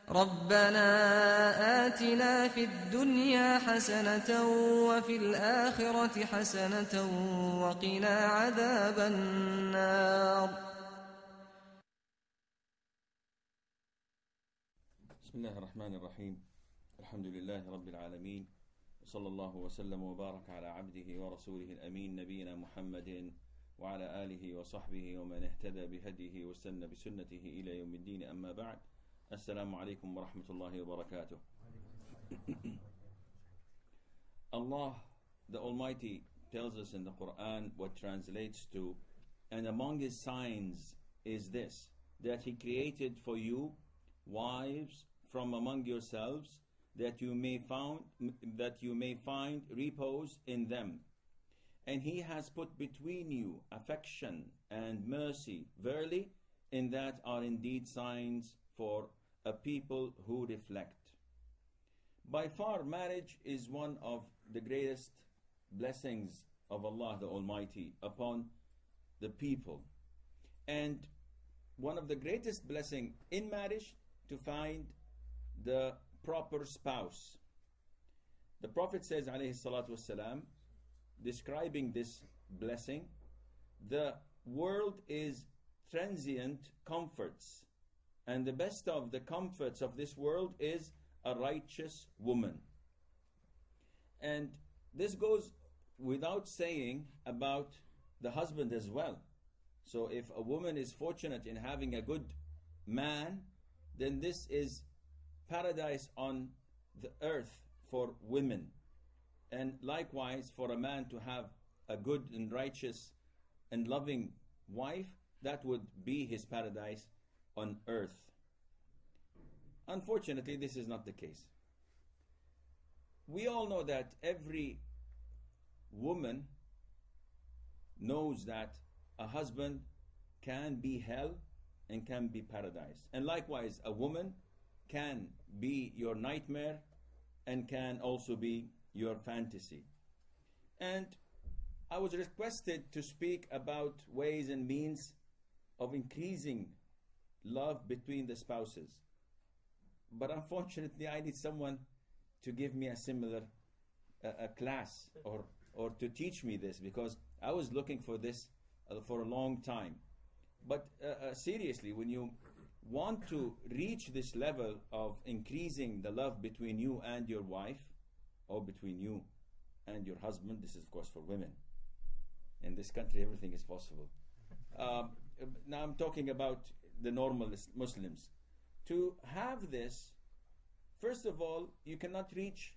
ربنا آتنا في الدنيا حسنة وفي الآخرة حسنة وقنا عذاب النار. بسم الله الرحمن الرحيم. الحمد لله رب العالمين، وصلى الله وسلم وبارك على عبده ورسوله الأمين نبينا محمد وعلى آله وصحبه ومن اهتدى بهديه واستنى بسنته إلى يوم الدين. أما بعد، السلام عليكم ورحمة الله وبركاته. Allah the Almighty tells us in the Quran what translates to, and among His signs is this, that He created for you wives from among yourselves, that you may find repose in them. And He has put between you affection and mercy. Verily, in that are indeed signs for a people who reflect. By far, marriage is one of the greatest blessings of Allah the Almighty upon the people. And one of the greatest blessings in marriage, to find the proper spouse. The Prophet says, alaihi salatu wassalam, describing this blessing, the world is transient comforts, and the best of the comforts of this world is a righteous woman. And this goes without saying about the husband as well. So if a woman is fortunate in having a good man, then this is paradise on the earth for women. And likewise, for a man to have a good and righteous and loving wife, that would be his paradise on earth. Unfortunately, this is not the case. We all know that every woman knows that a husband can be hell and can be paradise. And likewise, a woman can be your nightmare and can also be your fantasy. And I was requested to speak about ways and means of increasing love between the spouses. But unfortunately, I need someone to give me a similar a class or to teach me this, because I was looking for this for a long time. But seriously, when you want to reach this level of increasing the love between you and your wife, or between you and your husband, this is of course for women. In this country, everything is possible. Now I'm talking about the normal Muslims. To have this, first of all, you cannot reach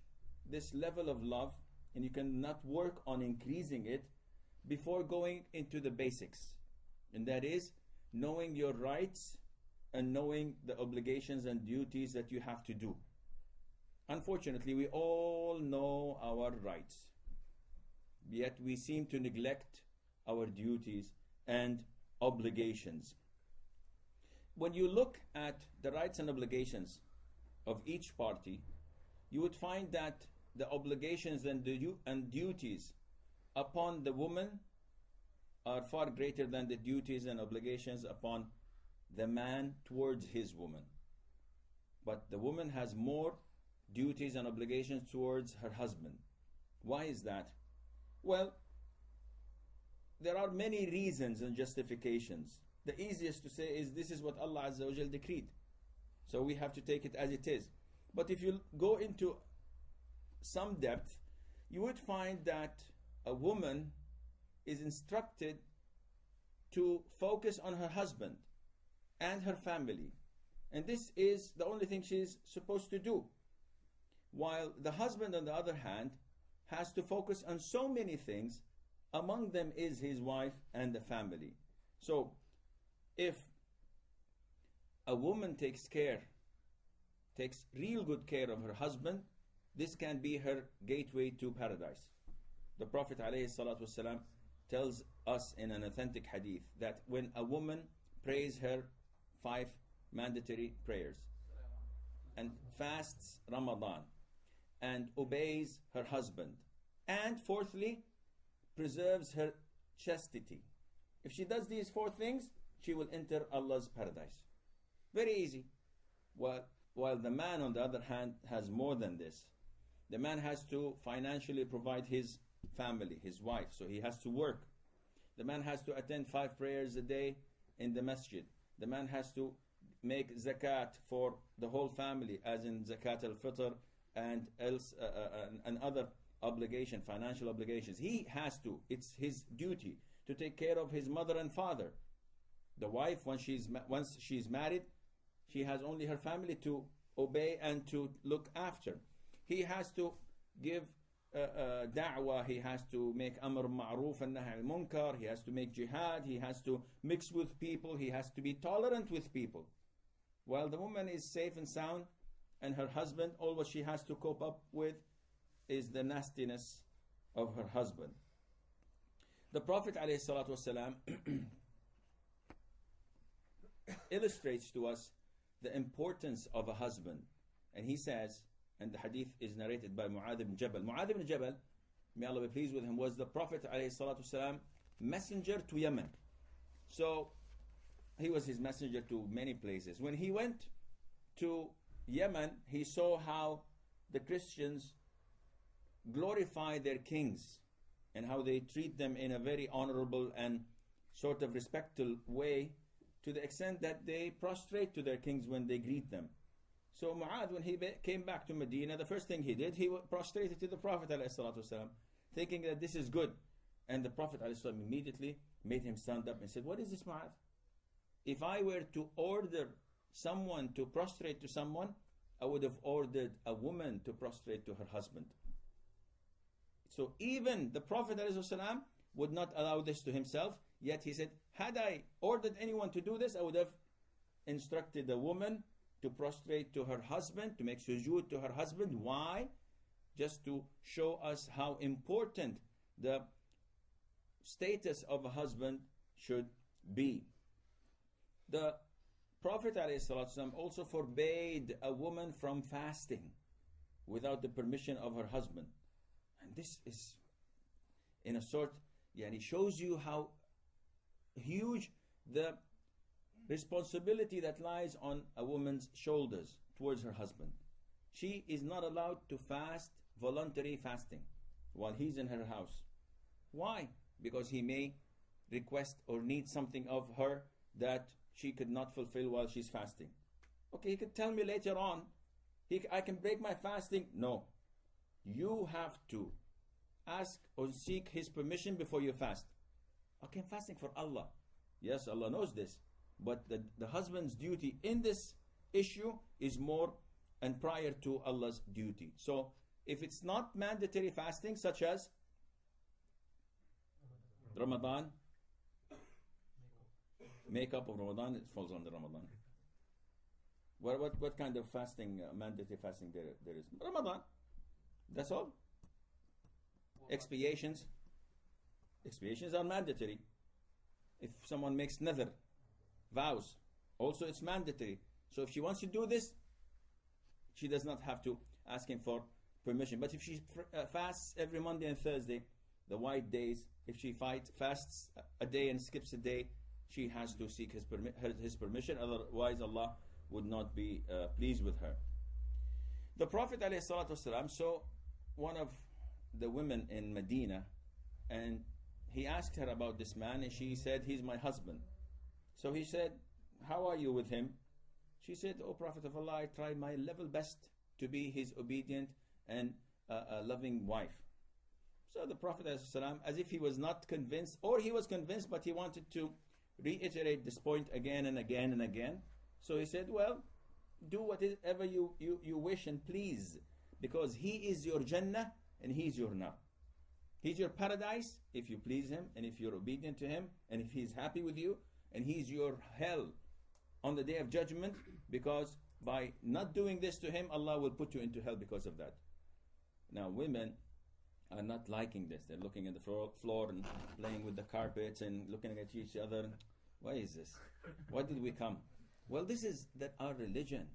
this level of love, and you cannot work on increasing it before going into the basics. And that is knowing your rights and knowing the obligations and duties that you have to do. Unfortunately, we all know our rights, yet we seem to neglect our duties and obligations. When you look at the rights and obligations of each party, you would find that the obligations and duties upon the woman are far greater than the duties and obligations upon the man towards his woman. But the woman has more duties and obligations towards her husband. Why is that? Well, there are many reasons and justifications. The easiest to say is this is what Allah Azza decreed, so we have to take it as it is. But if you go into some depth, you would find that a woman is instructed to focus on her husband and her family, and this is the only thing she is supposed to do, while the husband, on the other hand, has to focus on so many things. Among them is his wife and the family. So if a woman takes real good care of her husband, this can be her gateway to paradise. The Prophet ﷺ tells us in an authentic hadith that when a woman prays her 5 mandatory prayers and fasts Ramadan and obeys her husband, and fourthly, preserves her chastity, if she does these 4 things, she will enter Allah's paradise. Very easy. Well, while the man, on the other hand, has more than this. The man has to financially provide his family, his wife, so he has to work. The man has to attend 5 prayers a day in the masjid. The man has to make zakat for the whole family, as in zakat al-fitr and else and other obligation, financial obligations. He has to. It's his duty to take care of his mother and father. The wife, once she's married, she has only her family to obey and to look after. He has to give da'wah, he has to make amr ma'roof and nahy al-munkar, he has to make jihad, he has to mix with people, he has to be tolerant with people. While the woman is safe and sound, and her husband, all what she has to cope up with is the nastiness of her husband. The Prophet ﷺ illustrates to us the importance of a husband. And he says, and the hadith is narrated by Mu'adh ibn Jabal. Mu'adh ibn Jabal, may Allah be pleased with him, was the Prophet ﷺ messenger to Yemen. So he was his messenger to many places. When he went to Yemen, he saw how the Christians glorify their kings and how they treat them in a very honorable and sort of respectful way, to the extent that they prostrate to their kings when they greet them. So Mu'adh, when he came back to Medina, the first thing he did, he prostrated to the Prophet ﷺ, thinking that this is good. And the Prophet ﷺ immediately made him stand up and said, "What is this, Mu'adh? If I were to order someone to prostrate to someone, I would have ordered a woman to prostrate to her husband." So even the Prophet ﷺ would not allow this to himself, yet he said, had I ordered anyone to do this, I would have instructed a woman to prostrate to her husband, to make sujood to her husband. Why? Just to show us how important the status of a husband should be. The Prophet ﷺ also forbade a woman from fasting without the permission of her husband. And this is, in a sort, it shows you how huge the responsibility that lies on a woman's shoulders towards her husband. She is not allowed to fast voluntary fasting while he's in her house. Why? Because he may request or need something of her that she could not fulfill while she's fasting. Okay, he could tell me later on, I can break my fasting. No. You have to ask or seek his permission before you fast. Okay, I'm fasting for Allah. Yes, Allah knows this. But the husband's duty in this issue is more and prior to Allah's duty. So if it's not mandatory fasting, such as Ramadan, makeup of Ramadan, it falls under Ramadan. What kind of fasting, mandatory fasting there is? Ramadan. That's all. Expiations are mandatory. If someone makes nadhr, vows, also it's mandatory. So if she wants to do this, she does not have to ask him for permission. But if she fasts every Monday and Thursday, the white days, if she fasts a day and skips a day, she has to seek his permission. Otherwise, Allah would not be pleased with her. The Prophet ﷺ saw one of the women in Medina, and he asked her about this man, and she said, "He's my husband." So he said, "How are you with him?" She said, "O Prophet of Allah, I try my level best to be his obedient and a loving wife." So the Prophet ﷺ, as if he was not convinced, or he was convinced but he wanted to reiterate this point again and again and again, so he said, "Well, do whatever you wish and please, because he is your Jannah and he is your Nar. He's your paradise if you please him and if you're obedient to him and if he's happy with you, and he's your hell on the Day of Judgment, because by not doing this to him, Allah will put you into hell because of that." Now women are not liking this. They're looking at the floor and playing with the carpets and looking at each other. Why is this? Why did we come? Well, this is our religion.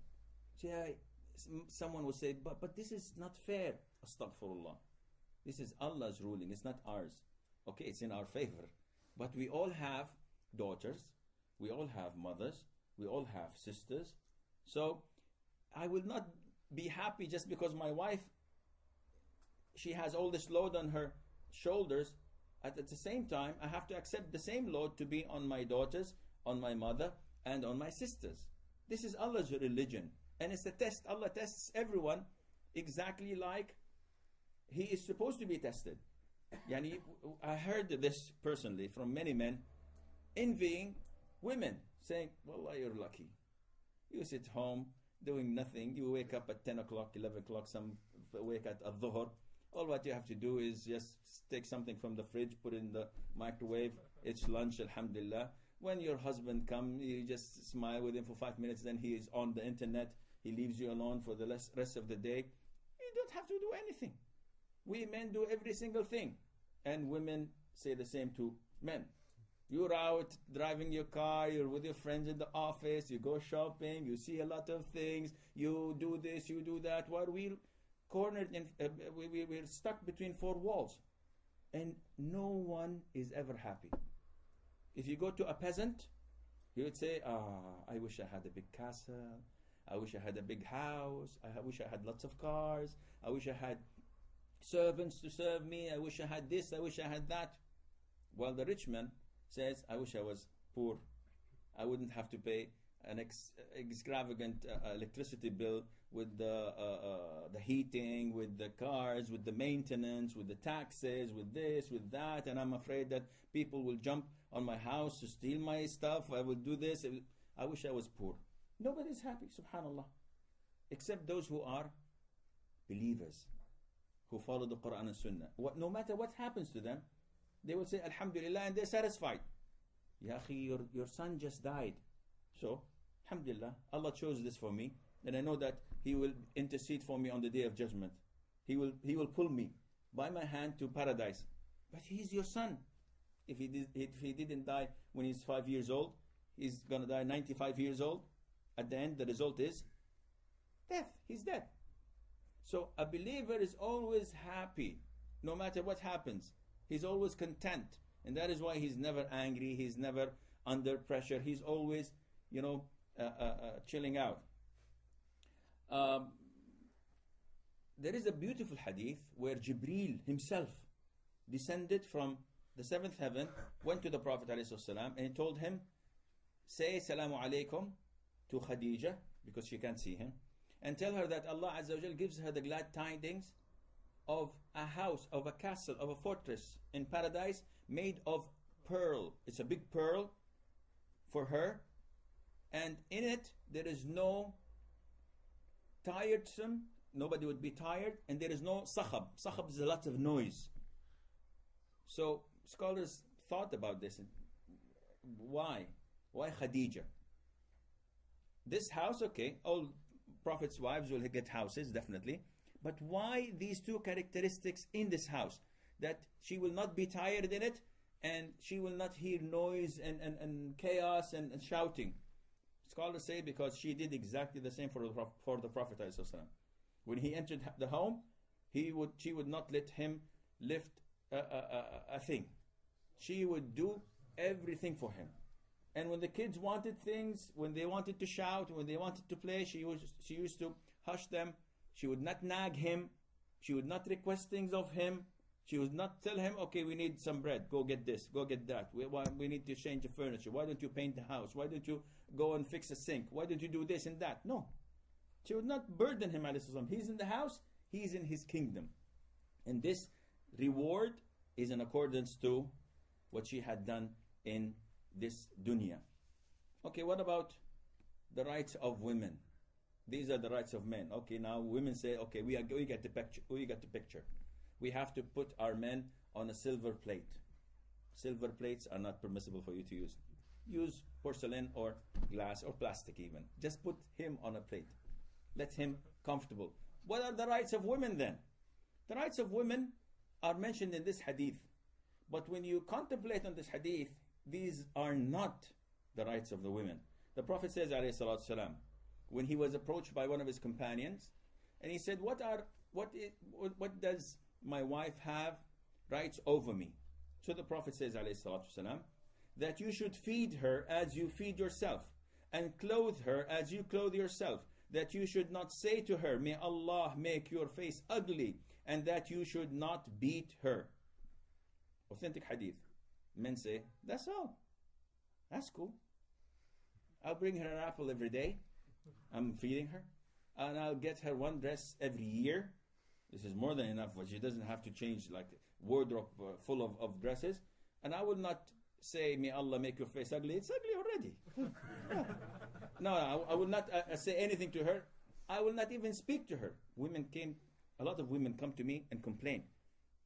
See, someone will say, but this is not fair. Astaghfirullah. This is Allah's ruling. It's not ours. Okay, it's in our favor. But we all have daughters. We all have mothers. We all have sisters. So I will not be happy just because my wife, she has all this load on her shoulders. At the same time, I have to accept the same load to be on my daughters, on my mother, and on my sisters. This is Allah's religion, and it's a test. Allah tests everyone exactly like he is supposed to be tested. Yani, I heard this personally from many men envying women, saying, Wallah, you're lucky. You sit home doing nothing. You wake up at 10 o'clock, 11 o'clock, some wake at dhuhr. All what you have to do is just take something from the fridge, put it in the microwave. It's lunch, alhamdulillah. When your husband comes, you just smile with him for 5 minutes, then he is on the internet. He leaves you alone for the rest of the day. You don't have to do anything. We men do every single thing. And women say the same to men. You're out driving your car, you're with your friends in the office, you go shopping, you see a lot of things, you do this, you do that. While we're cornered, we're stuck between four walls. And no one is ever happy. If you go to a peasant, he would say, I wish I had a big castle, I wish I had a big house, I wish I had lots of cars, I wish I had servants to serve me, I wish I had this, I wish I had that. While the rich man says, I wish I was poor. I wouldn't have to pay an extravagant electricity bill with the heating, with the cars, with the maintenance, with the taxes, with this, with that, and I'm afraid that people will jump on my house to steal my stuff. I will do this. I wish I was poor. Nobody's happy, subhanallah, except those who are believers, who follow the Qur'an and Sunnah. No matter what happens to them, they will say alhamdulillah, and they're satisfied. Ya akhi, your son just died, so alhamdulillah, Allah chose this for me, and I know that He will intercede for me on the day of judgment. He will pull me by my hand to paradise. But he's your son. If he didn't die when he's 5 years old, he's gonna die 95 years old. At the end, the result is death. He's dead. So a believer is always happy, no matter what happens. He's always content, and that is why he's never angry. He's never under pressure. He's always, chilling out. There is a beautiful hadith where Jibreel himself descended from the seventh heaven, went to the Prophet ﷺ, and he told him, say Salamu Alaikum to Khadija, because she can't see him, and tell her that Allah Azza gives her the glad tidings of a house, of a castle, of a fortress in paradise made of pearl. It's a big pearl for her, and in it there is no tiresome, nobody would be tired, and there is no sakhab. Sakhab is a lot of noise. So scholars thought about this. Why Khadija? This house, okay, all prophets' wives will get houses, definitely, but why these two characteristics in this house? That she will not be tired in it, and she will not hear noise and chaos and shouting. Scholars say because she did exactly the same for the Prophet ﷺ. When he entered the home, she would not let him lift a thing. She would do everything for him. And when the kids wanted things, when they wanted to shout, when they wanted to play, she used to hush them. She would not nag him. She would not request things of him. She would not tell him, okay, we need some bread, go get this, go get that. We need to change the furniture. Why don't you paint the house? Why don't you go and fix a sink? Why don't you do this and that? No. She would not burden him, alayhi salam. He's in the house, he's in his kingdom. And this reward is in accordance to what she had done in this dunya. Okay, what about the rights of women? These are the rights of men. Okay, now women say, okay, we get the picture. We get the picture. We have to put our men on a silver plate. Silver plates are not permissible for you to use. Use porcelain or glass or plastic even. Just put him on a plate. Let him comfortable. What are the rights of women then? The rights of women are mentioned in this hadith. But when you contemplate on this hadith, these are not the rights of the women. The Prophet says, alayhi salatu salam, when he was approached by one of his companions, and he said, what does my wife have rights over me? So the Prophet says, alayhi salatu salam, that you should feed her as you feed yourself, and clothe her as you clothe yourself. that you should not say to her, may Allah make your face ugly, and that you should not beat her. Authentic hadith. Men say, that's all. That's cool. I'll bring her an apple every day. I'm feeding her. And I'll get her one dress every year. This is more than enough, but she doesn't have to change like wardrobe full of dresses. And I will not say, may Allah make your face ugly. It's ugly already. No, I will not say anything to her. I will not even speak to her. A lot of women come to me and complain.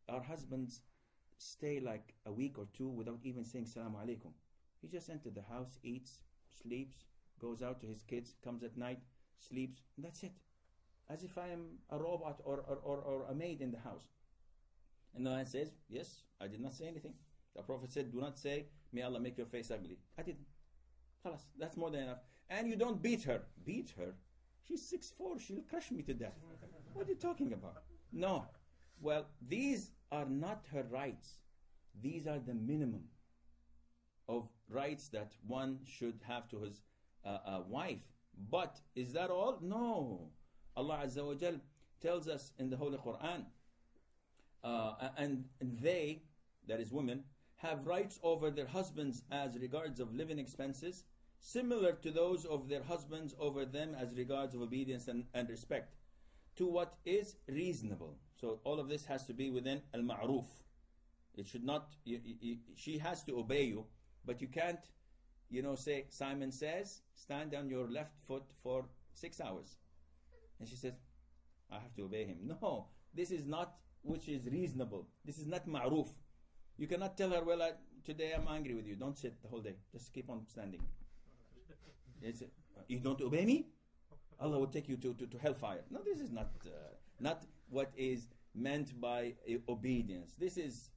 Our husbands stay like a week or two without even saying Assalamu alaikum. He just enters the house, eats, sleeps, goes out to his kids, comes at night, sleeps, and that's it. As if I am a robot or a maid in the house. And the man says, yes, I did not say anything. The Prophet said, do not say, may Allah make your face ugly. I didn't. Khalas, that's more than enough. And you don't beat her. Beat her? She's 6'4", she'll crush me to death. What are you talking about? No. Well, these are not her rights. These are the minimum of rights that one should have to his wife. But is that all? No. Allah Azza wa Jal tells us in the Holy Quran, and they, that is women, have rights over their husbands as regards of living expenses, similar to those of their husbands over them as regards of obedience and respect, to what is reasonable. So all of this has to be within al-ma'ruf. It should not, she has to obey you, but you can't, say, Simon says, stand on your left foot for 6 hours. And she says, I have to obey him. No, this is not which is reasonable. This is not ma'ruf. You cannot tell her, well, today I'm angry with you. Don't sit the whole day. Just keep on standing. You don't obey me? Allah will take you to hellfire. No, this is not what is meant by obedience. This is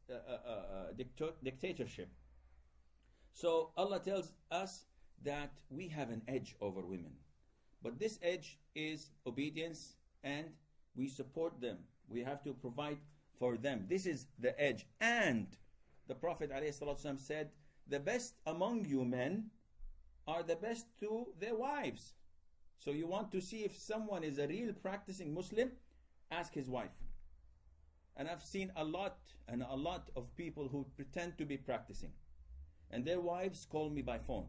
dictatorship. So Allah tells us that we have an edge over women. But this edge is obedience, and we support them. We have to provide for them. This is the edge. And the Prophet ﷺ said, the best among you men are the best to their wives. So you want to see if someone is a real practicing Muslim, ask his wife. And I've seen a lot of people who pretend to be practicing. And their wives call me by phone.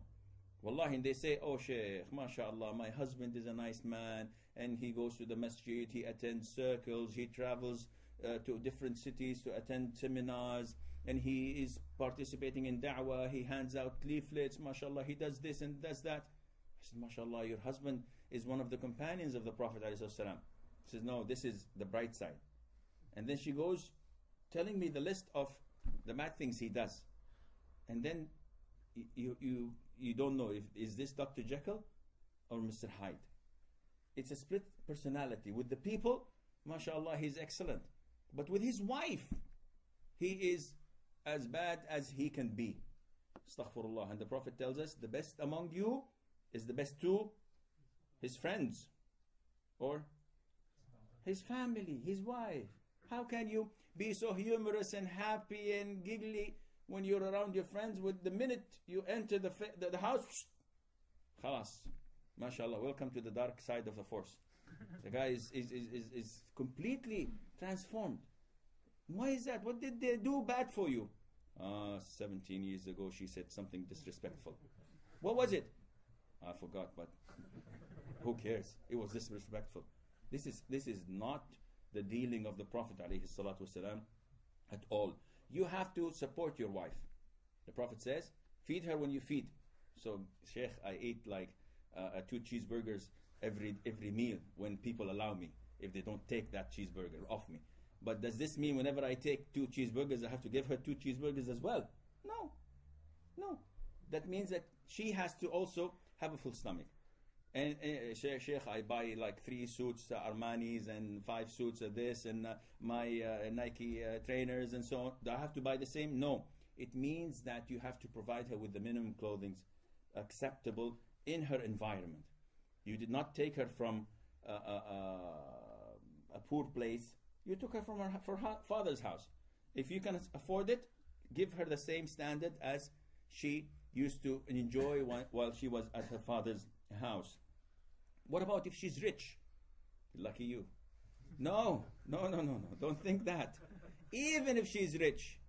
Wallahi, and they say, oh Sheikh, mashallah, my husband is a nice man, and he goes to the masjid, he attends circles, he travels to different cities to attend seminars, and he is participating in da'wah, he hands out leaflets, mashallah, he does this and does that. I said, mashallah, your husband is one of the companions of the Prophet ﷺ. She says, no, this is the bright side. And then she goes telling me the list of the bad things he does. And then you don't know is this Dr. Jekyll or Mr. Hyde. It's a split personality. With the people, mashallah, he's excellent. But with his wife, he is as bad as he can be. Astaghfirullah. And the Prophet tells us, the best among you is the best to his friends or his family, his wife. How can you be so humorous and happy and giggly when you're around your friends? With the minute you enter the house, khalas, mashallah, welcome to the dark side of the force. The guy is completely transformed. Why is that? What did they do bad for you? 17 years ago she said something disrespectful. What was it? I forgot, but who cares? It was disrespectful. This is not the dealing of the Prophet ﷺ at all. You have to support your wife. The Prophet says, feed her when you feed. So, Sheikh, I eat like 2 cheeseburgers every meal when people allow me, if they don't take that cheeseburger off me. But does this mean whenever I take 2 cheeseburgers, I have to give her 2 cheeseburgers as well? No. That means that she has to also have a full stomach. And Sheikh, I buy like 3 suits, Armani's, and 5 suits of this, and my Nike trainers and so on. Do I have to buy the same? No. It means that you have to provide her with the minimum clothing acceptable in her environment. You did not take her from a poor place. You took her from her father's house. If you can afford it, give her the same standard as she used to enjoy while she was at her father's house. What about if she's rich? Lucky you. No, no, no, no, no. Don't think that. Even if she's rich,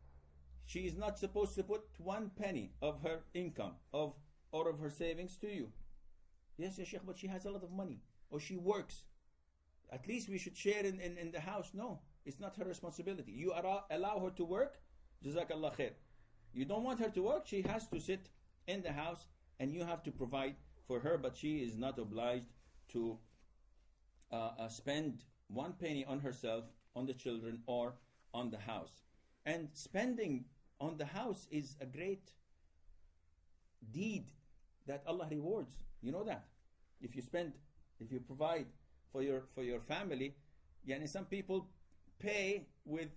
she is not supposed to put 1 penny of her income or of her savings to you. Yes, yes, Sheikh, but she has a lot of money, or she works. At least we should share in the house. No, it's not her responsibility. You allow her to work, Jazakallah khair. You don't want her to work, she has to sit in the house and you have to provide for her, but she is not obliged to spend 1 penny on herself, on the children, or on the house. And spending on the house is a great deed that Allah rewards. You know that. If you provide for your family, yani some people pay with,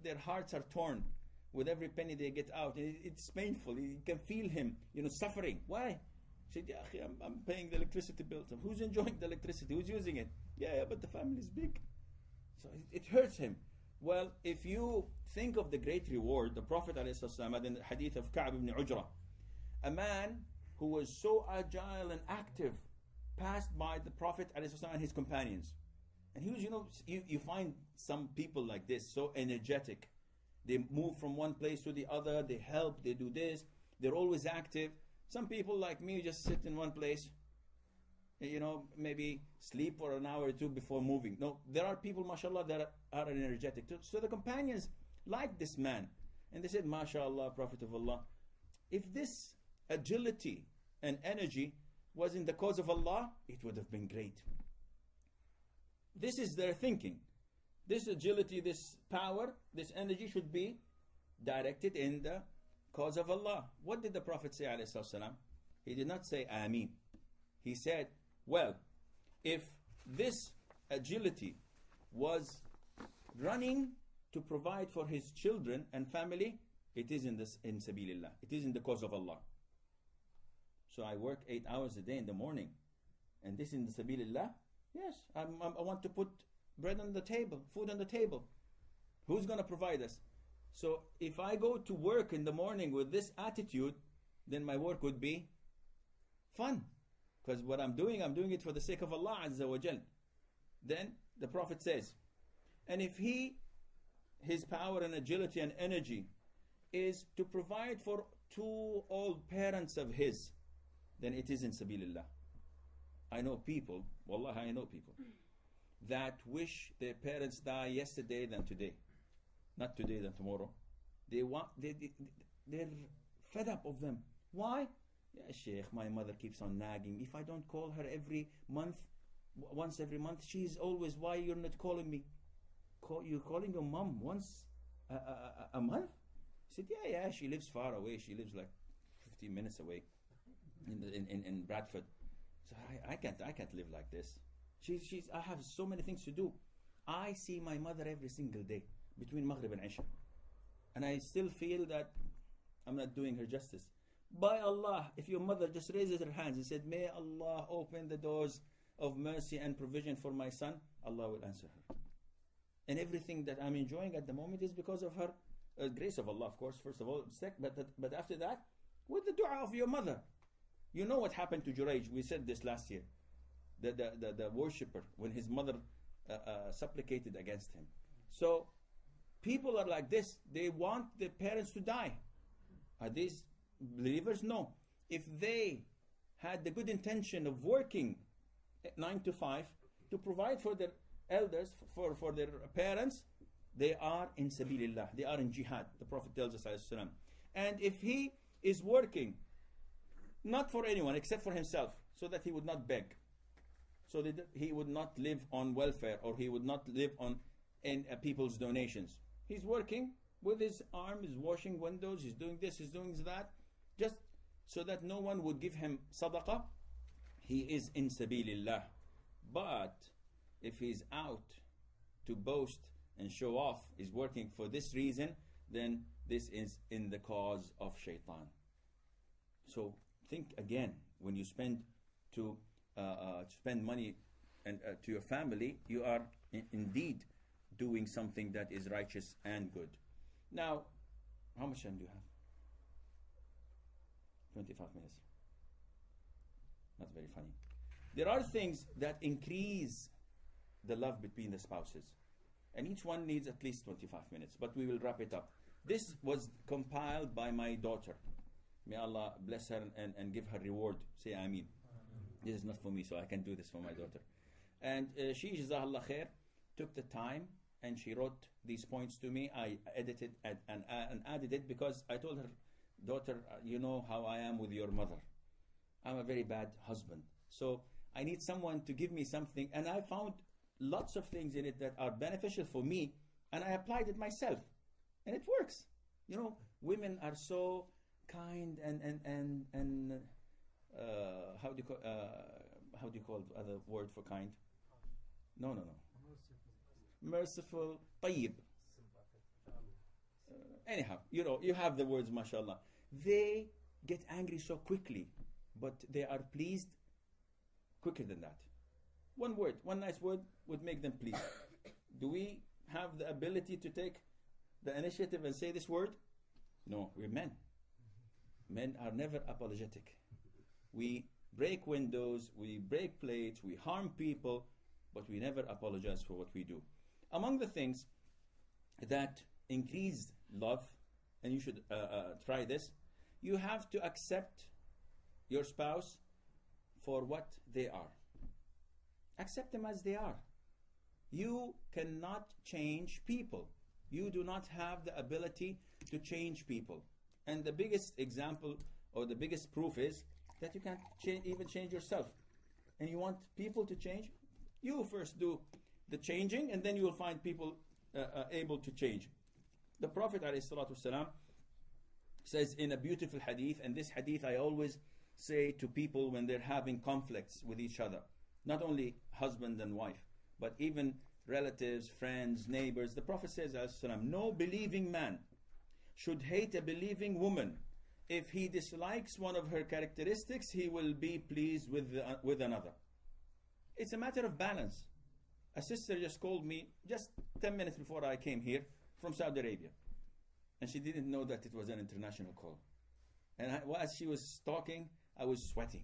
their hearts are torn with every penny they get out. It's painful. You can feel him, suffering. Why? He said, yeah, I'm paying the electricity bill. So who's enjoying the electricity? Who's using it? Yeah, but the family is big. So it hurts him. Well, if you think of the great reward, the Prophet ﷺ, in the hadith of Ka'b ibn Ujra, a man who was so agile and active passed by the Prophet ﷺ and his companions. And he was, you find some people like this, so energetic. They move from one place to the other, they help, they do this, they're always active. Some people like me just sit in one place, maybe sleep for an hour or two before moving. No, there are people, mashallah, that are energetic. So the companions liked this man. And they said, mashallah, Prophet of Allah, if this agility and energy was in the cause of Allah, it would have been great. This is their thinking. This agility, this power, this energy should be directed in the cause of Allah. What did the Prophet say, alayhi salam? He did not say Ameen. He said, well, if this agility was running to provide for his children and family, it is in sabilillah. It is in the cause of Allah. So I work 8 hours a day in the morning, and this in the sabilillah? Yes, I want to put bread on the table, food on the table. Who's going to provide us? So if I go to work in the morning with this attitude, then my work would be fun. Because what I'm doing it for the sake of Allah Azza wa Jal. Then the Prophet says, and if his power and agility and energy is to provide for 2 old parents of his, then it is in sabilillah. I know people, wallahi, I know people that wish their parents die yesterday than today. Not today than tomorrow. They're fed up of them. Why? Yeah, Sheikh, my mother keeps on nagging. If I don't call her once every month, she's always, why you're not calling me? You're calling your mom once a month? He said, yeah, she lives far away. She lives like 15 minutes away in Bradford. So I can't live like this. I have so many things to do. I see my mother every single day between Maghrib and Isha, and I still feel that I'm not doing her justice. By Allah, if your mother just raises her hands and said, may Allah open the doors of mercy and provision for my son, Allah will answer her. And everything that I'm enjoying at the moment is because of her grace of Allah, of course, first of all, but after that, with the dua of your mother. You know what happened to Jurayj? We said this last year. The worshipper, when his mother supplicated against him. So people are like this. They want their parents to die. Are these believers? No. If they had the good intention of working 9 to 5 to provide for their elders, for their parents, they are in sabilillah. They are in jihad. The Prophet tells us, alayhi salam. And if he is working not for anyone except for himself, so that he would not beg, so that he would not live on welfare, or he would not live on people's donations. He's working with his arm, he's washing windows, he's doing this, he's doing that, just so that no one would give him sadaqah. He is in sabilillah. But if he's out to boast and show off, is working for this reason, then this is in the cause of shaitan. So think again, when you spend money and to your family, you are indeed doing something that is righteous and good. Now, how much time do you have? 25 minutes. Not very funny. There are things that increase the love between the spouses, and each one needs at least 25 minutes, but we will wrap it up. This was compiled by my daughter. May Allah bless her and give her reward. Say Ameen. This is not for me, so I can do this for my daughter. And she, Jazakallah khair, took the time and she wrote these points to me. I edited and added it because I told her, daughter, you know how I am with your mother. I'm a very bad husband. So I need someone to give me something. And I found lots of things in it that are beneficial for me, and I applied it myself. And it works. You know, women are so kind and how do you call the other word for kind? No. Merciful, tayyib. Anyhow, you know, you have the words, mashallah. They get angry so quickly, but they are pleased quicker than that. One word, one nice word would make them pleased. Do we have the ability to take the initiative and say this word? No, we're men. Men are never apologetic. We break windows, we break plates, we harm people, but we never apologize for what we do. Among the things that increase love, and you should try this, you have to accept your spouse for what they are. Accept them as they are. You cannot change people. You do not have the ability to change people. And the biggest example or the biggest proof is that you can't even change yourself. And you want people to change? You first do the changing, and then you will find people able to change. The Prophet ﷺ says in a beautiful hadith, and this hadith I always say to people when they're having conflicts with each other, not only husband and wife, but even relatives, friends, neighbors. The Prophet says, no believing man should hate a believing woman. If he dislikes one of her characteristics, he will be pleased with another. It's a matter of balance. A sister just called me just 10 minutes before I came here from Saudi Arabia. And she didn't know that it was an international call. And as she was talking, I was sweating.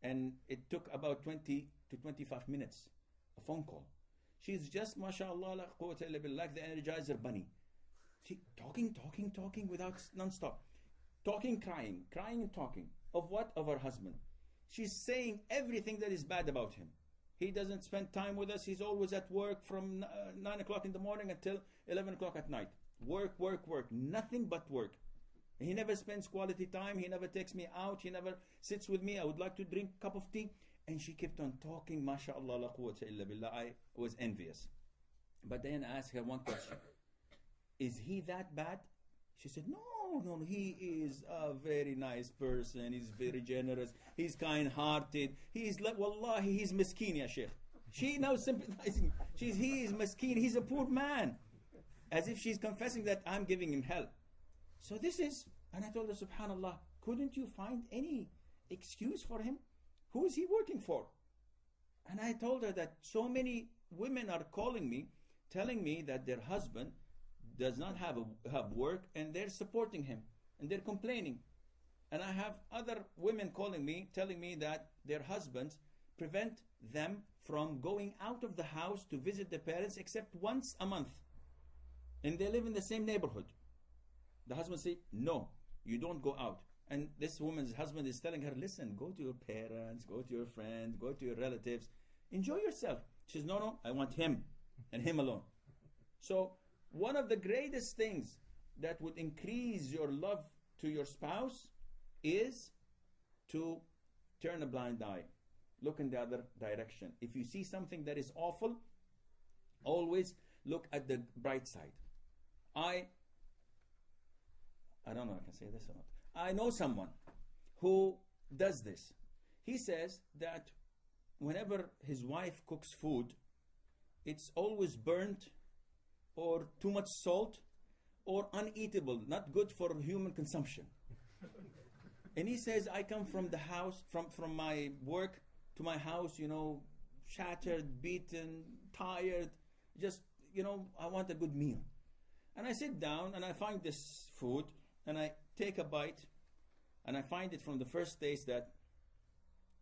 And it took about 20 to 25 minutes, a phone call. She's just, mashallah, la quwwata illa billah, like the Energizer bunny. She talking without non-stop. Talking, crying and talking. Of what? Of her husband. She's saying everything that is bad about him. He doesn't spend time with us. He's always at work from 9 o'clock in the morning until 11 o'clock at night. Work. Nothing but work. He never spends quality time. He never takes me out. He never sits with me. I would like to drink a cup of tea. And she kept on talking. MashaAllah, la quwwata illa billah. I was envious. But then I asked her one question. Is he that bad? She said, no, he is a very nice person. He's very generous. He's kind-hearted. He's like, wallahi, he's miskeen, ya Sheikh. She now sympathizing. He is miskeen. He's a poor man. As if she's confessing that I'm giving him hell. So this is, and I told her, subhanallah, couldn't you find any excuse for him? Who is he working for? And I told her that so many women are calling me, telling me that their husband does not have work, and they're supporting him, and they're complaining. And I have other women calling me, telling me that their husbands prevent them from going out of the house to visit their parents except once a month. And they live in the same neighborhood. The husband say, no, you don't go out. And this woman's husband is telling her, listen, go to your parents, go to your friends, go to your relatives, enjoy yourself. She says, no, I want him and him alone. So one of the greatest things that would increase your love to your spouse is to turn a blind eye. Look in the other direction. If you see something that is awful, always look at the bright side. I don't know if I can say this or not. I know someone who does this. He says that whenever his wife cooks food, it's always burnt or too much salt or uneatable, not good for human consumption. And he says, I come from the house, from my work to my house, shattered, beaten, tired, just, I want a good meal. And I sit down and I find this food and I take a bite and I find it from the first taste that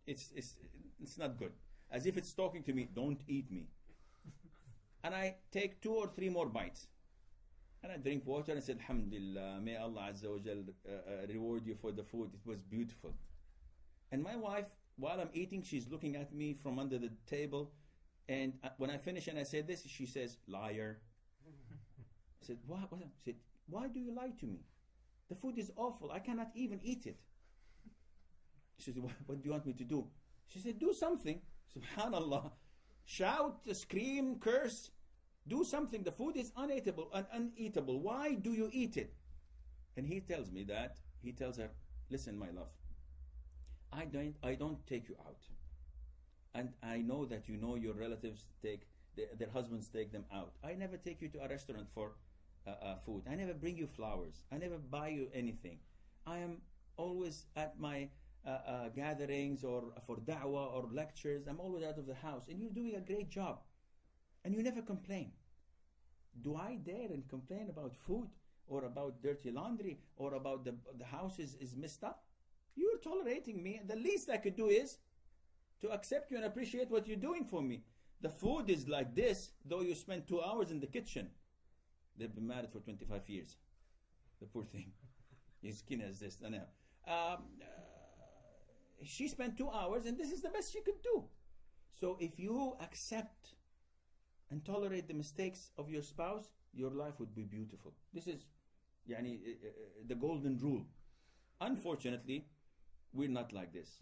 it's not good. As if it's talking to me, don't eat me. And I take 2 or 3 more bites. And I drink water and I said, Alhamdulillah, may Allah Azza wa Jal reward you for the food. It was beautiful. And my wife, while I'm eating, she's looking at me from under the table. And when I finish and I say this, she says, liar. I said, what? I said, why do you lie to me? The food is awful. I cannot even eat it. She said, what do you want me to do? She said, do something. Subhanallah. Shout, scream, curse. Do something. The food is uneatable. Why do you eat it? And he tells me that. He tells her, listen, my love, I don't take you out. And I know that you know your relatives their husbands take them out. I never take you to a restaurant for food. I never bring you flowers. I never buy you anything. I am always at my gatherings or for da'wah or lectures. I'm always out of the house. And you're doing a great job. And you never complain. Do I dare and complain about food or about dirty laundry or about the house is messed up? You're tolerating me. The least I could do is to accept you and appreciate what you're doing for me. The food is like this, though you spend 2 hours in the kitchen. They've been married for 25 years. The poor thing. His skin as this. She spent 2 hours and this is the best she could do. So if you accept and tolerate the mistakes of your spouse, your life would be beautiful. This is the golden rule. Unfortunately, we're not like this.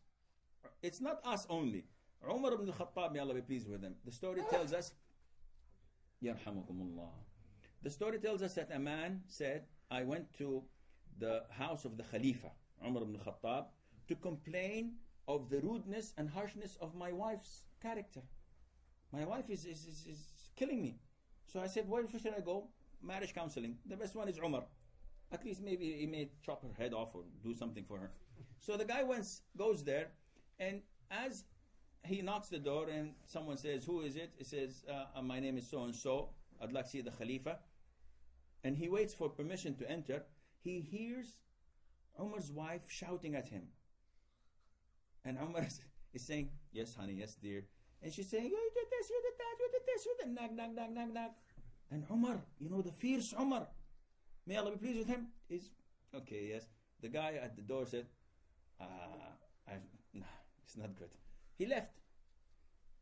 It's not us only. Umar ibn al-Khattab, may Allah be pleased with him. The story tells us, Yarhamukumullah. The story tells us that a man said, I went to the house of the Khalifa, Umar ibn al-Khattab, to complain of the rudeness and harshness of my wife's character. My wife is killing me. So I said, where should I go? Marriage counseling. The best one is Umar. At least maybe he may chop her head off or do something for her. So the guy goes there, and as he knocks the door and someone says, who is it? He says, my name is so-and-so. I'd like to see the Khalifa. And he waits for permission to enter. He hears Umar's wife shouting at him. And Umar is saying, yes, honey, yes, dear. And she's saying, you did this, you did that, you did this, you did that, knock, knock, knock, knock, knock. And Umar, the fierce Umar, may Allah be pleased with him, is, okay, yes. The guy at the door said, nah, it's not good. He left.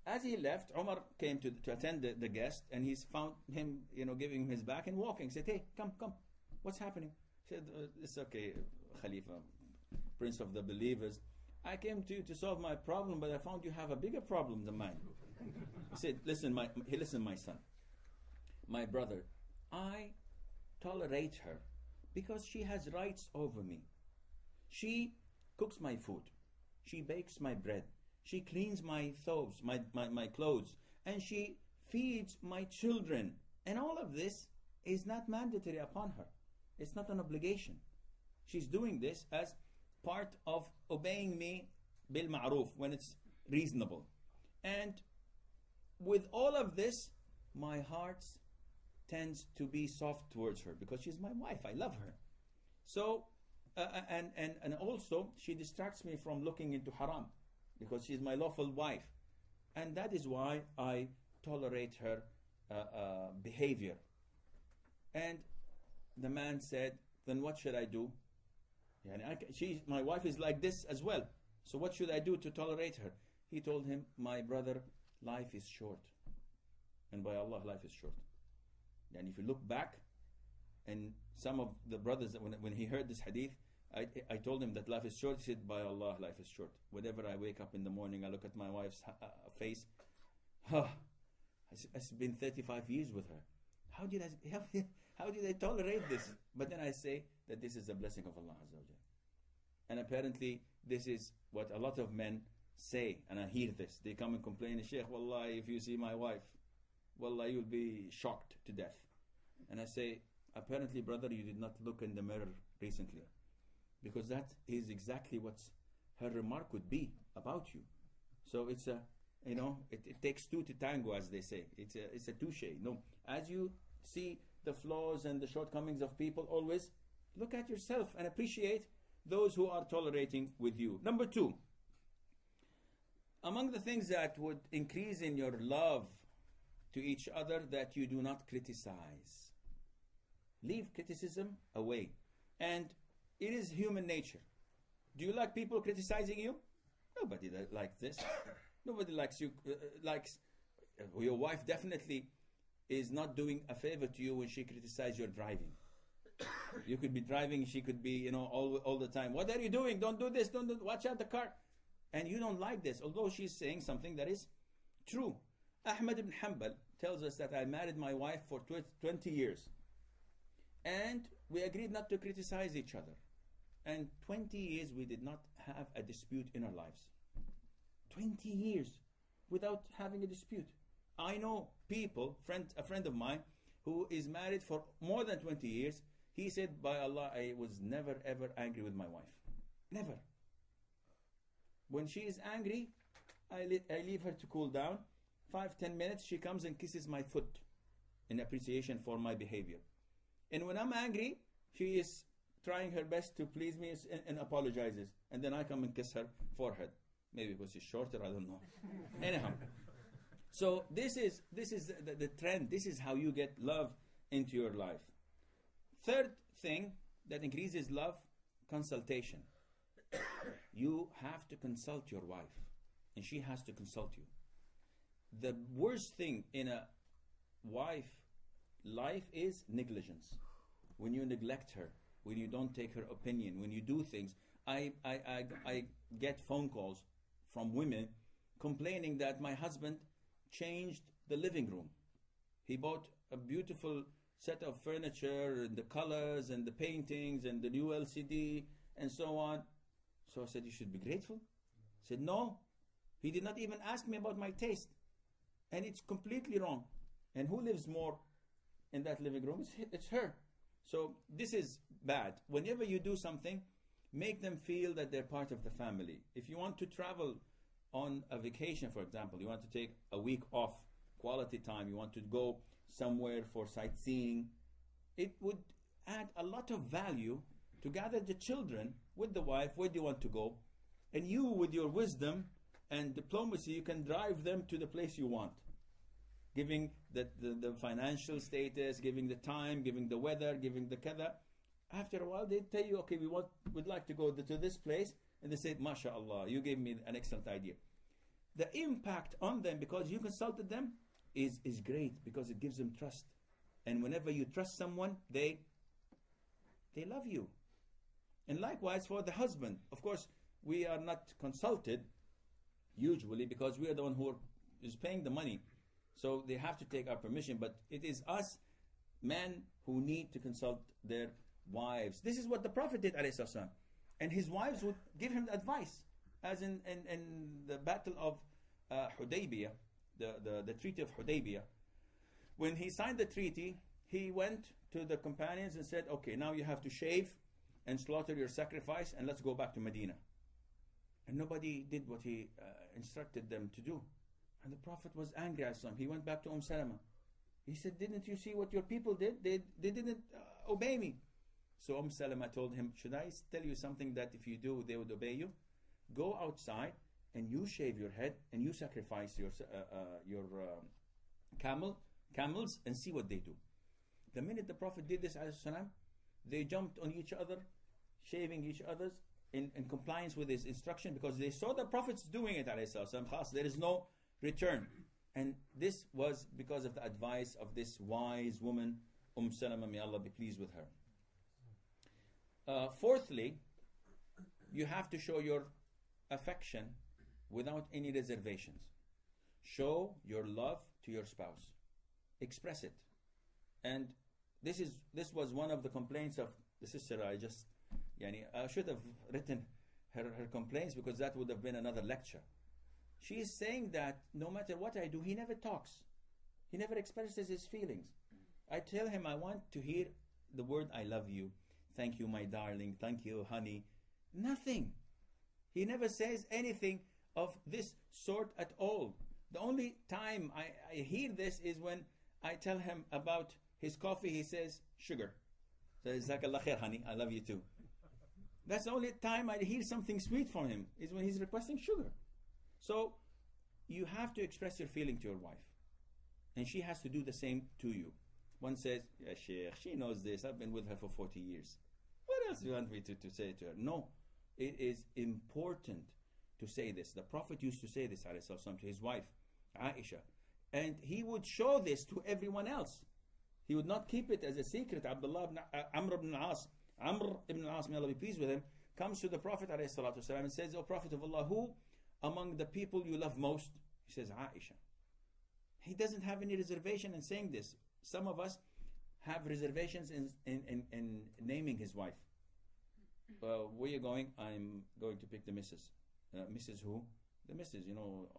As he left, Umar came to attend the guest, and he's found him, giving him his back and walking. He said, hey, come, what's happening? He said, it's okay, Khalifa, Prince of the Believers. I came to you to solve my problem, but I found you have a bigger problem than mine. He said, listen, my son, my brother, I tolerate her because she has rights over me. She cooks my food. She bakes my bread. She cleans my clothes. And she feeds my children. And all of this is not mandatory upon her. It's not an obligation. She's doing this as part of obeying me bil ma'ruf, when it's reasonable. And with all of this, my heart tends to be soft towards her because she's my wife. I love her. So, and also she distracts me from looking into haram because she's my lawful wife. And that is why I tolerate her behavior. And the man said, then what should I do? My wife is like this as well. So what should I do to tolerate her? He told him, my brother, life is short. And by Allah, life is short. And if you look back, and some of the brothers, when he heard this hadith, I told him that life is short. He said, by Allah, life is short. Whenever I wake up in the morning, I look at my wife's face. It's been 35 years with her. How did I tolerate this? But then I say that this is a blessing of Allah Azza. And apparently this is what a lot of men say, and I hear this. They come and complain, Sheikh, Wallahi, if you see my wife, Wallahi, you'll be shocked to death. And I say, apparently, brother, you did not look in the mirror recently, because that is exactly what her remark would be about you. So it's it takes two to tango, as they say. It's a touche. No, as you see the flaws and the shortcomings of people, always look at yourself and appreciate those who are tolerating with you. Number 2, Among the things that would increase in your love to each other, that you do not criticize. Leave criticism away. And it is human nature. Do you like people criticizing you? Nobody likes this. Nobody likes you. Likes your wife definitely is not doing a favor to you when she criticizes your driving. You could be driving, she could be, all the time. What are you doing? Don't do this. Don't watch out the car. And you don't like this, although she's saying something that is true. Ahmad ibn Hanbal tells us that I married my wife for 20 years. And we agreed not to criticize each other. And 20 years we did not have a dispute in our lives. 20 years without having a dispute. I know people, a friend of mine, who is married for more than 20 years. He said, by Allah, I was never ever angry with my wife. Never. When she is angry, I leave her to cool down. 5-10 minutes, she comes and kisses my foot in appreciation for my behavior. And when I'm angry, she is trying her best to please me and apologizes. And then I come and kiss her forehead. Maybe because she's shorter, I don't know. Anyhow. So this is the trend. This is how you get love into your life. Third thing that increases love, consultation. You have to consult your wife, and she has to consult you. The worst thing in a wife life is negligence. When you neglect her, when you don't take her opinion, when you do things. I get phone calls from women complaining that my husband changed the living room. He bought a beautiful set of furniture and the colors and the paintings and the new LCD and so on. So I said, you should be grateful. I said, no, he did not even ask me about my taste. And it's completely wrong. And who lives more in that living room? It's her. So this is bad. Whenever you do something, make them feel that they're part of the family. If you want to travel on a vacation, for example, you want to take a week off, quality time, you want to go somewhere for sightseeing, it would add a lot of value to gather the children with the wife. Where do you want to go? And you, with your wisdom and diplomacy, you can drive them to the place you want, giving the financial status, giving the time, giving the weather, giving the kada. After a while, they tell you, okay, we'd like to go to this place. And they say, MashaAllah, you gave me an excellent idea. The impact on them, because you consulted them, is great, because it gives them trust. And whenever you trust someone, they love you. And likewise for the husband. Of course, we are not consulted, usually, because we are the one who is paying the money. So they have to take our permission. But it is us, men, who need to consult their wives. This is what the Prophet did, alayhi salam. And his wives would give him advice. As in the battle of Hudaybiyah, the treaty of Hudaybiyah. When he signed the treaty, he went to the companions and said, okay, now you have to shave and slaughter your sacrifice, and let's go back to Medina. And nobody did what he instructed them to do. And the Prophet was angry at them. He went back to Salama. He said, didn't you see what your people did? They didn't obey me. So Salama told him, should I tell you something that if you do, they would obey you? Go outside and you shave your head and you sacrifice your camels and see what they do. The minute the Prophet did this, they jumped on each other, shaving each other in compliance with his instruction, because they saw the Prophet's doing it. There is no return. And this was because of the advice of this wise woman, Salama, may Allah be pleased with her. Fourthly, you have to show your affection without any reservations. Show your love to your spouse. Express it. And this was one of the complaints of the sister. I should have written her complaints, because that would have been another lecture. She is saying that no matter what I do, he never talks. He never expresses his feelings. I tell him I want to hear the word I love you. Thank you, my darling. Thank you, honey. Nothing. He never says anything of this sort at all. The only time I hear this is when I tell him about his coffee. He says, sugar. So, Jazakallah khair, honey. I love you too. That's the only time I hear something sweet from him, is when he's requesting sugar. So you have to express your feeling to your wife. And she has to do the same to you. One says, yeah, Sheikh, she knows this. I've been with her for 40 years. What else do you want me to say to her? No, it is important to say this. The Prophet used to say this, alayhi sallam, to his wife, Aisha. And he would show this to everyone else. He would not keep it as a secret. Amr ibn al-As, may Allah be pleased with him, comes to the Prophet ﷺ and says, O Prophet of Allah, who among the people you love most? He says, Aisha. He doesn't have any reservation in saying this. Some of us have reservations in naming his wife. Where are you going? I'm going to pick the missus. Mrs. who? The missus, you know,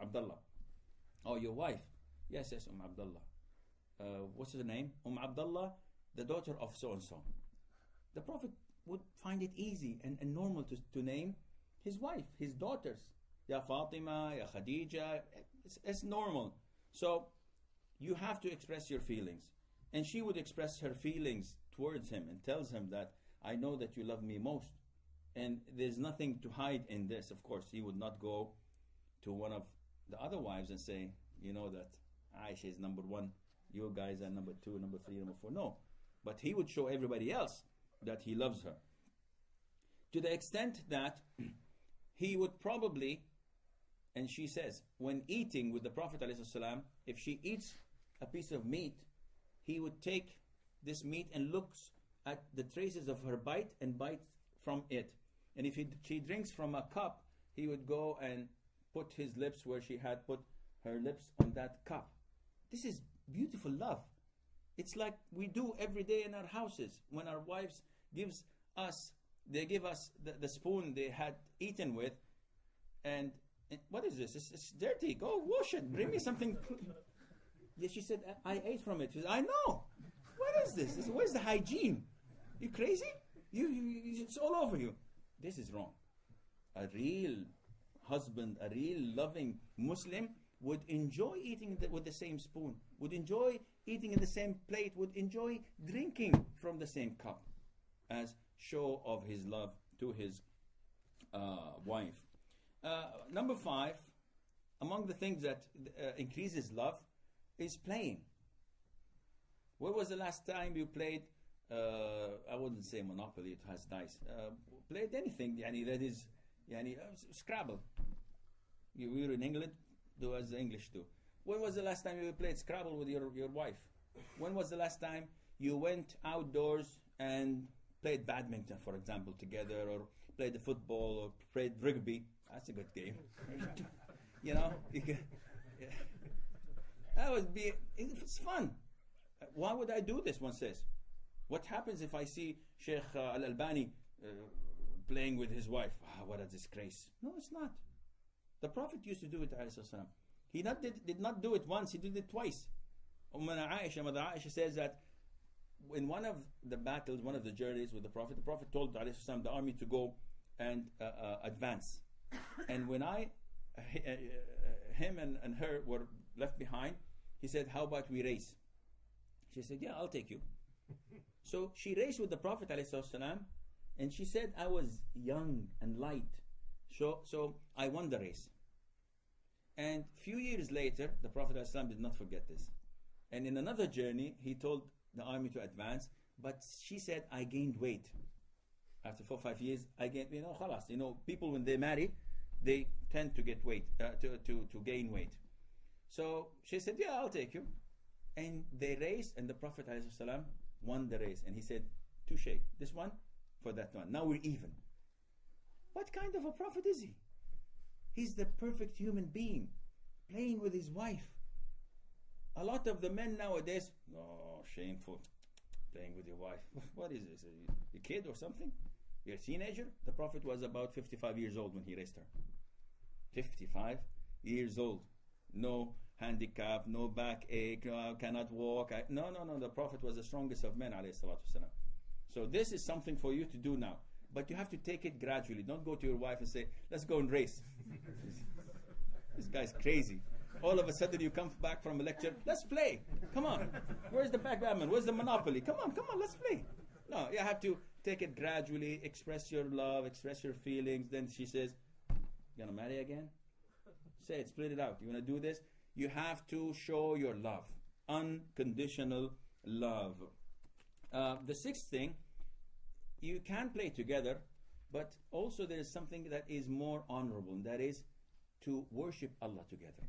Abdullah. Oh, your wife? Yes, Abdullah. What's her name? Abdullah, the daughter of so-and-so. The Prophet would find it easy and normal to name his wife, his daughters. Ya Fatima, Ya Khadija. It's normal. So you have to express your feelings. And she would express her feelings towards him and tells him that, I know that you love me most. And there's nothing to hide in this. Of course, he would not go to one of the other wives and say, you know that Aisha is number one, you guys are number two, number three, number four. No. But he would show everybody else that he loves her. To the extent that he would probably, and she says, when eating with the Prophet ﷺ, if she eats a piece of meat, he would take this meat and looks at the traces of her bite and bites from it. And if she drinks from a cup, he would go and put his lips where she had put her lips on that cup. This is beautiful love. It's like we do every day in our houses. When our wives give us the spoon they had eaten with, and what is this? It's dirty. Go wash it. Bring me something. Yeah, she said, I ate from it. She said, I know. What is this? Where's the hygiene? You crazy? It's all over you. This is wrong. A real husband, a real loving Muslim would enjoy eating with the same spoon, would enjoy eating in the same plate, would enjoy drinking from the same cup as show of his love to his wife. Number 5, among the things that increases love is playing. When was the last time you played, I wouldn't say Monopoly, it has dice, played anything that is Scrabble? We were in England, do as the English do. When was the last time you played Scrabble with your wife? When was the last time you went outdoors and played badminton, for example, together, or played the football, or played rugby? That's a good game. You know, that would be, it's fun. Why would I do this? One says. What happens if I see Sheikh Al-Albani playing with his wife? What a disgrace. No, it's not. The Prophet used to do it, alayhi salam. He did not do it once, he did it twice. Mother Aisha says that in one of the battles, one of the journeys with the Prophet told alayhi salam, the army to go and advance. And when him and her were left behind, he said, how about we race? She said, yeah, I'll take you. So she raced with the Prophet ﷺ, and she said, I was young and light, so I won the race. And few years later, the Prophet ﷺ did not forget this. And in another journey, he told the army to advance, but she said, I gained weight. After 4 or 5 years, I gained, khalas. People when they marry, they tend to get weight, to gain weight. So she said, yeah, I'll take you. And they raced, and the Prophet ﷺ won the race. And he said, touche, this one for that one. Now we're even. What kind of a prophet is he? He's the perfect human being, playing with his wife. A lot of the men nowadays, oh, shameful, playing with your wife. What is this? A kid or something? You're a teenager? The Prophet was about 55 years old when he raised her. 55 years old. No handicap, no backache, cannot walk. No. The Prophet was the strongest of men, alayhi salatu wasalam. So this is something for you to do now. But you have to take it gradually. Don't go to your wife and say, let's go and race. This guy's crazy. All of a sudden you come back from a lecture, let's play. Come on. Where's the backgammon? Where's the Monopoly? Come on, let's play. No, you have to take it gradually, express your love, express your feelings. Then she says, Gonna marry again? Say it, split it out. You wanna do this? You have to show your love. Unconditional love. The sixth thing, you can play together, but also there is something that is more honorable, and that is to worship Allah together.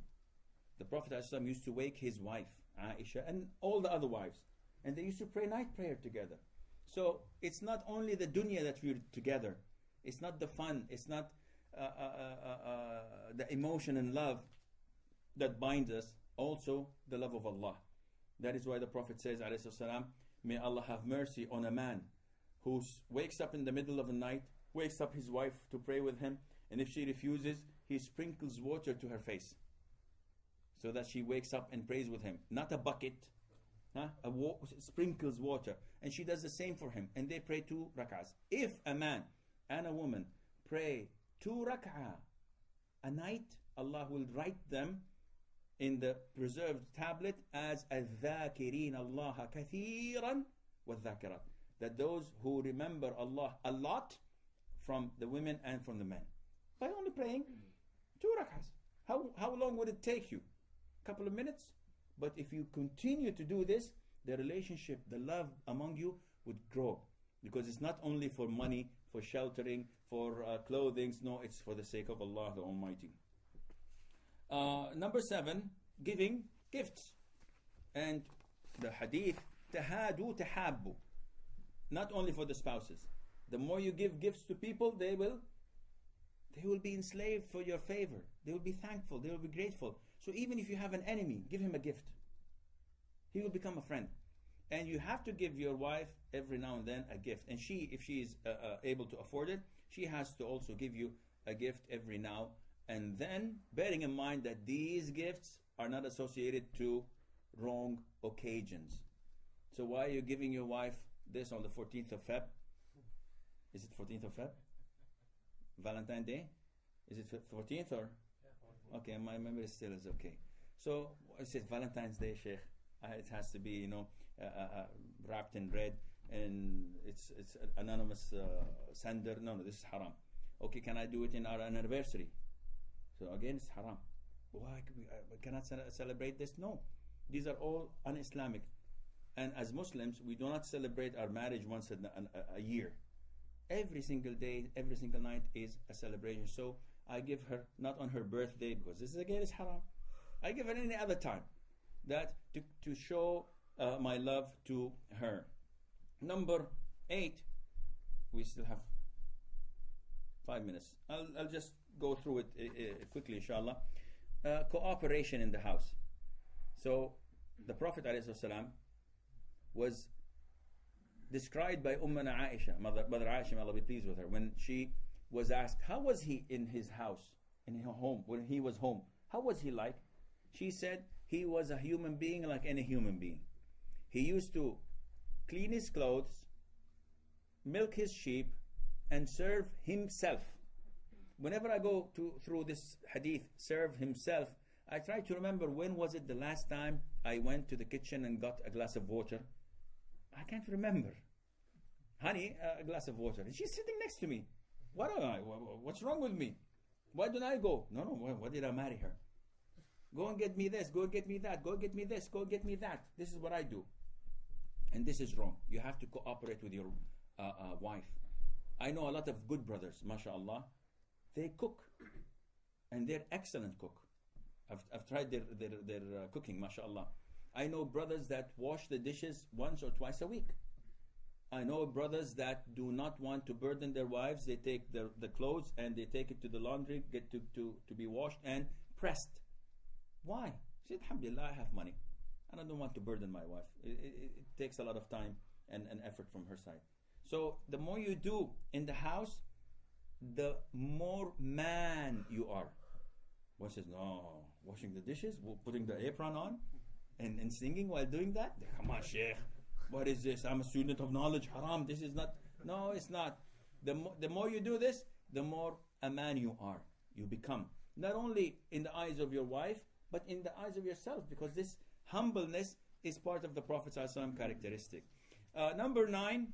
The Prophet ﷺ used to wake his wife, Aisha, and all the other wives, and they used to pray night prayer together. So it's not only the dunya that we're together, it's not the fun, it's not the emotion and love that binds us, also the love of Allah. That is why the Prophet says, ﷺ, may Allah have mercy on a man who wakes up in the middle of the night, wakes up his wife to pray with him, and if she refuses, he sprinkles water to her face so that she wakes up and prays with him. Not a bucket, sprinkles water, and she does the same for him, and they pray 2 rak'ahs. If a man and a woman pray 2 rak'ah a night, Allah will write them in the preserved tablet as al-dhakirin Allah kathiran wal-dhakirat, that those who remember Allah a lot from the women and from the men, by only praying 2 rak'ahs. How long would it take you? A couple of minutes? But if you continue to do this, the relationship, the love among you would grow, because it's not only for money, for sheltering, for clothing. No, it's for the sake of Allah the Almighty. Number 7, giving gifts. And the hadith, tahadu tahabbu, not only for the spouses. The more you give gifts to people, they will be enslaved for your favor. They will be thankful, they will be grateful. So even if you have an enemy, give him a gift. He will become a friend. And you have to give your wife every now and then a gift. And she, if she is able to afford it, she has to also give you a gift every now and then, bearing in mind that these gifts are not associated to wrong occasions. So why are you giving your wife this on the 14th of Feb? Is it 14th of Feb? Valentine's Day? Is it 14th or? Yeah, 14th. Okay, my memory still is okay. So it says Valentine's Day, Sheikh. It has to be, wrapped in red, and it's an anonymous sender. No, this is haram. Okay, can I do it in our anniversary? So again, it's haram. Why cannot celebrate this? No, these are all un-Islamic. And as Muslims, we do not celebrate our marriage once a year. Every single day, every single night is a celebration. So I give her, not on her birthday, because this again is haram. I give her any other time, that to show my love to her. Number 8, we still have 5 minutes. I'll just go through it quickly, inshallah. Cooperation in the house. So the Prophet ﷺ was described by Ummana Aisha, Mother Aisha, may Allah be pleased with her, when she was asked, how was he in his house, in his home, when he was home? How was he like? She said, he was a human being like any human being. He used to clean his clothes, milk his sheep, and serve himself. Whenever I go through this hadith, serve himself, I try to remember, when was it the last time I went to the kitchen and got a glass of water? I can't remember. Honey, a glass of water. And she's sitting next to me. What's wrong with me? Why don't I go? No, why did I marry her? Go and get me this, go get me that, go get me this, go get me that. This is what I do. And this is wrong. You have to cooperate with your wife. I know a lot of good brothers, mashallah. They cook. And they're excellent cook. I've tried their cooking, mashallah. I know brothers that wash the dishes once or twice a week. I know brothers that do not want to burden their wives. They take the clothes and they take it to the laundry, get to be washed and pressed. Why? She said, alhamdulillah, I have money and I don't want to burden my wife. It takes a lot of time and effort from her side. So the more you do in the house, the more man you are. One says, no, washing the dishes, putting the apron on and singing while doing that? Come on, Sheikh. What is this? I'm a student of knowledge. Haram. This is not. No, it's not. The more you do this, the more a man you are. You become. Not only in the eyes of your wife, but in the eyes of yourself, because this humbleness is part of the Prophet's characteristic. Number 9,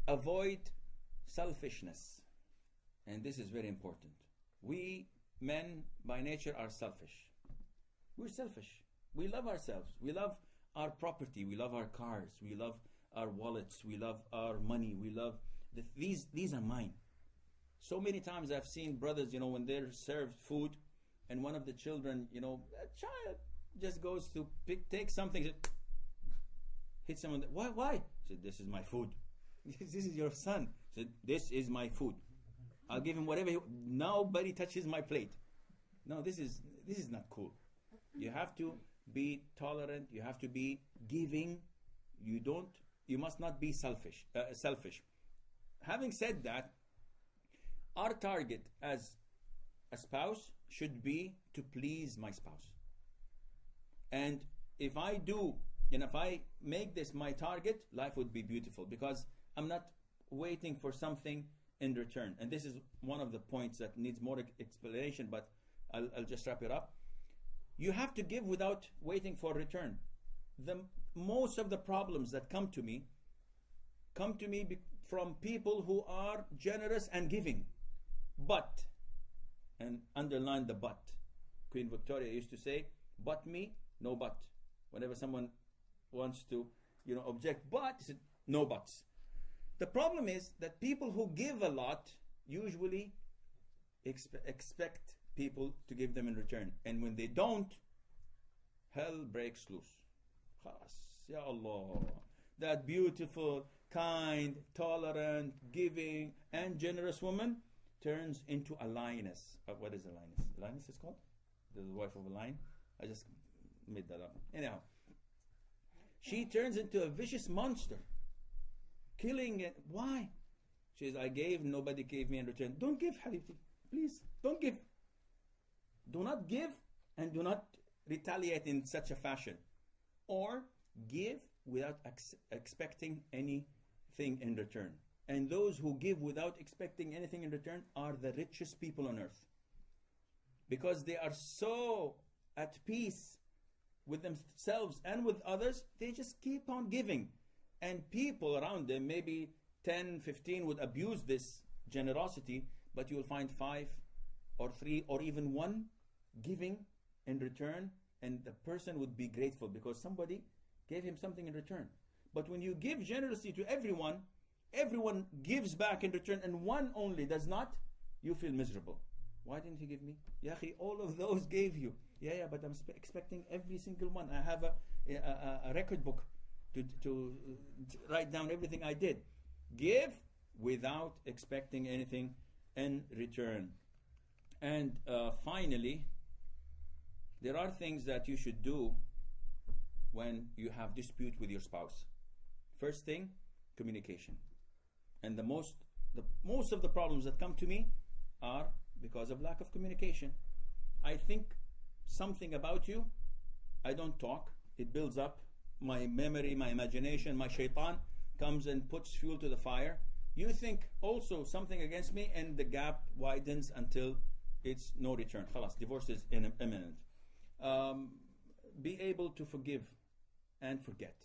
avoid selfishness. and this is very important. We men by nature are selfish. We're selfish. We love ourselves. We love our property. We love our cars. We love our wallets. We love our money. We love these are mine. So many times I've seen brothers, when they're served food, and one of the children, a child just goes to take something, hits him on the, why? He said, this is my food. This is your son. He said, this is my food. I'll give him whatever. Nobody touches my plate. No, this is not cool. You have to be tolerant. You have to be giving. You must not be selfish. Having said that, our target as a spouse should be to please my spouse. And if I do, and if I make this my target, life would be beautiful, because I'm not waiting for something in return. And this is one of the points that needs more explanation, but I'll just wrap it up. You have to give without waiting for return. Most of the problems that come to me from people who are generous and giving. But, and underline the but. Queen Victoria used to say, but me, no but. Whenever someone wants to, object, but, he said, no buts. The problem is that people who give a lot usually expect people to give them in return. And when they don't, hell breaks loose. Khalas, Ya Allah. That beautiful, kind, tolerant, giving, and generous woman turns into a lioness. What is a lioness? A lioness is called? The wife of a lion? I just made that up. Anyhow, she turns into a vicious monster, killing it. Why? She says, I gave, nobody gave me in return. Don't give, Habibti. Please, don't give. Do not give, and do not retaliate in such a fashion. Or give without expecting anything in return. And those who give without expecting anything in return are the richest people on earth. Because they are so at peace with themselves and with others, they just keep on giving. And people around them, maybe 10, 15, would abuse this generosity, but you will find 5 or 3 or even 1 giving in return, and the person would be grateful because somebody gave him something in return. But when you give generously to everyone gives back in return, and one only does not, you feel miserable. Why didn't he give me? Yahi, all of those gave you. Yeah, but I'm expecting every single one. I have a record book to write down everything I did. Give without expecting anything in return. And finally, there are things that you should do when you have dispute with your spouse. First thing, communication. And the most of the problems that come to me are because of lack of communication. I think something about you, I don't talk, it builds up my memory, my imagination, my shaitan comes and puts fuel to the fire. You think also something against me, and the gap widens until it's no return. Khalas, divorce is imminent. Be able to forgive and forget.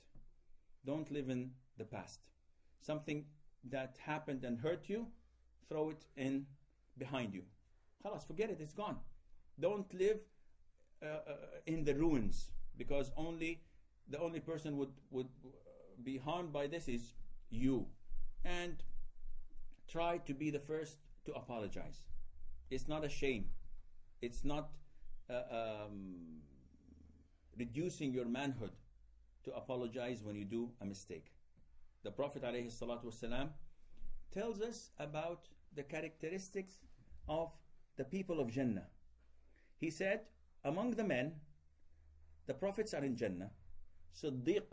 Don't live in the past. Something that happened and hurt you, throw it in behind you. Khalas, forget it, it's gone. Don't live in the ruins, because the only person would be harmed by this is you. And try to be the first to apologize. It's not a shame. It's not reducing your manhood to apologize when you do a mistake. The Prophet ﷺ tells us about the characteristics of the people of Jannah. He said, among the men, the prophets are in Jannah, Siddiq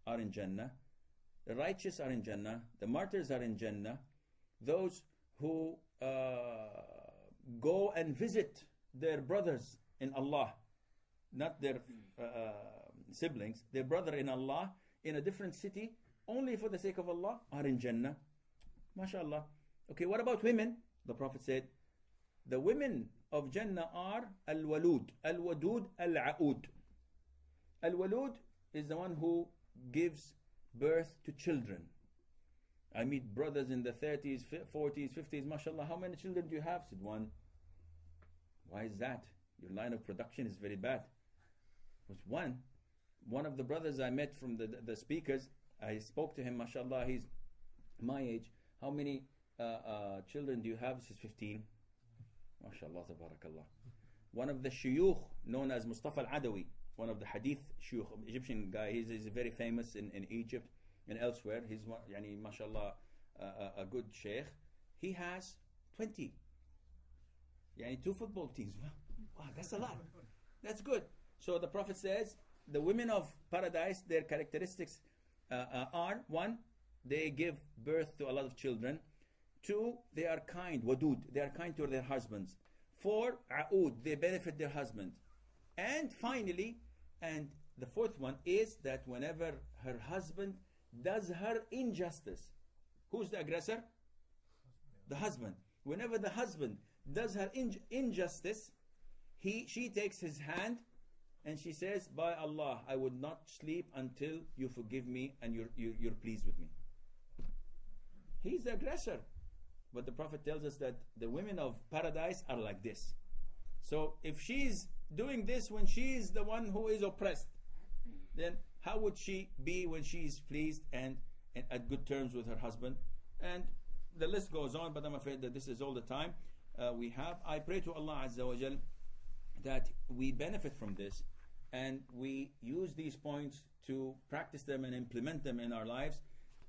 are in Jannah, the righteous are in Jannah, the martyrs are in Jannah, those who go and visit their brothers in Allah, not their siblings, their brother in Allah in a different city, only for the sake of Allah, are in Jannah. MashaAllah. Okay, what about women? The Prophet said, the women of Jannah are al-walud, al-wadud, al-a'ud. Al-walud is the one who gives birth to children. I meet brothers in the 30s, 40s, 50s, mashallah, how many children do you have? I said, one. Why is that? Your line of production is very bad. It was one. One of the brothers I met from the speakers, I spoke to him, mashallah, he's my age. How many children do you have? He says, 15. Mashallah, tabarakallah. One of the shuyukh, known as Mustafa al-Adawi, one of the hadith shuyukh, Egyptian guy, he's very famous in Egypt and elsewhere. He's, yani, mashallah, a good sheikh. He has 20. Yani 2 football teams. Wow, that's a lot. That's good. So the Prophet says, the women of paradise, their characteristics are, 1, they give birth to a lot of children. 2, they are kind, wadud, they are kind to their husbands. 4, a'ud, they benefit their husband. And finally, and the 4th one is that whenever her husband does her injustice, who's the aggressor? The husband. Whenever the husband does her injustice, she takes his hand and she says, by Allah, I would not sleep until you forgive me and you're pleased with me. He's the aggressor. But the Prophet tells us that the women of paradise are like this. So if she's doing this when she's the one who is oppressed, then how would she be when she is pleased and at good terms with her husband? And the list goes on, but I'm afraid that this is all the time we have. I pray to Allah Azza wa Jal that we benefit from this and we use these points to practice them and implement them in our lives.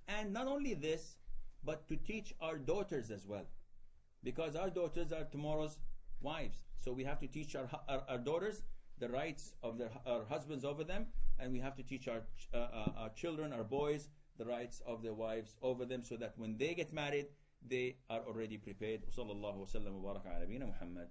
And not only this, but to teach our daughters as well, because our daughters are tomorrow's wives. So we have to teach our daughters the rights of our husbands over them, and we have to teach our children, our boys, the rights of their wives over them, so that when they get married, they are already prepared. Sallallahu wa sallam wa baraka ala nabiyina Muhammad.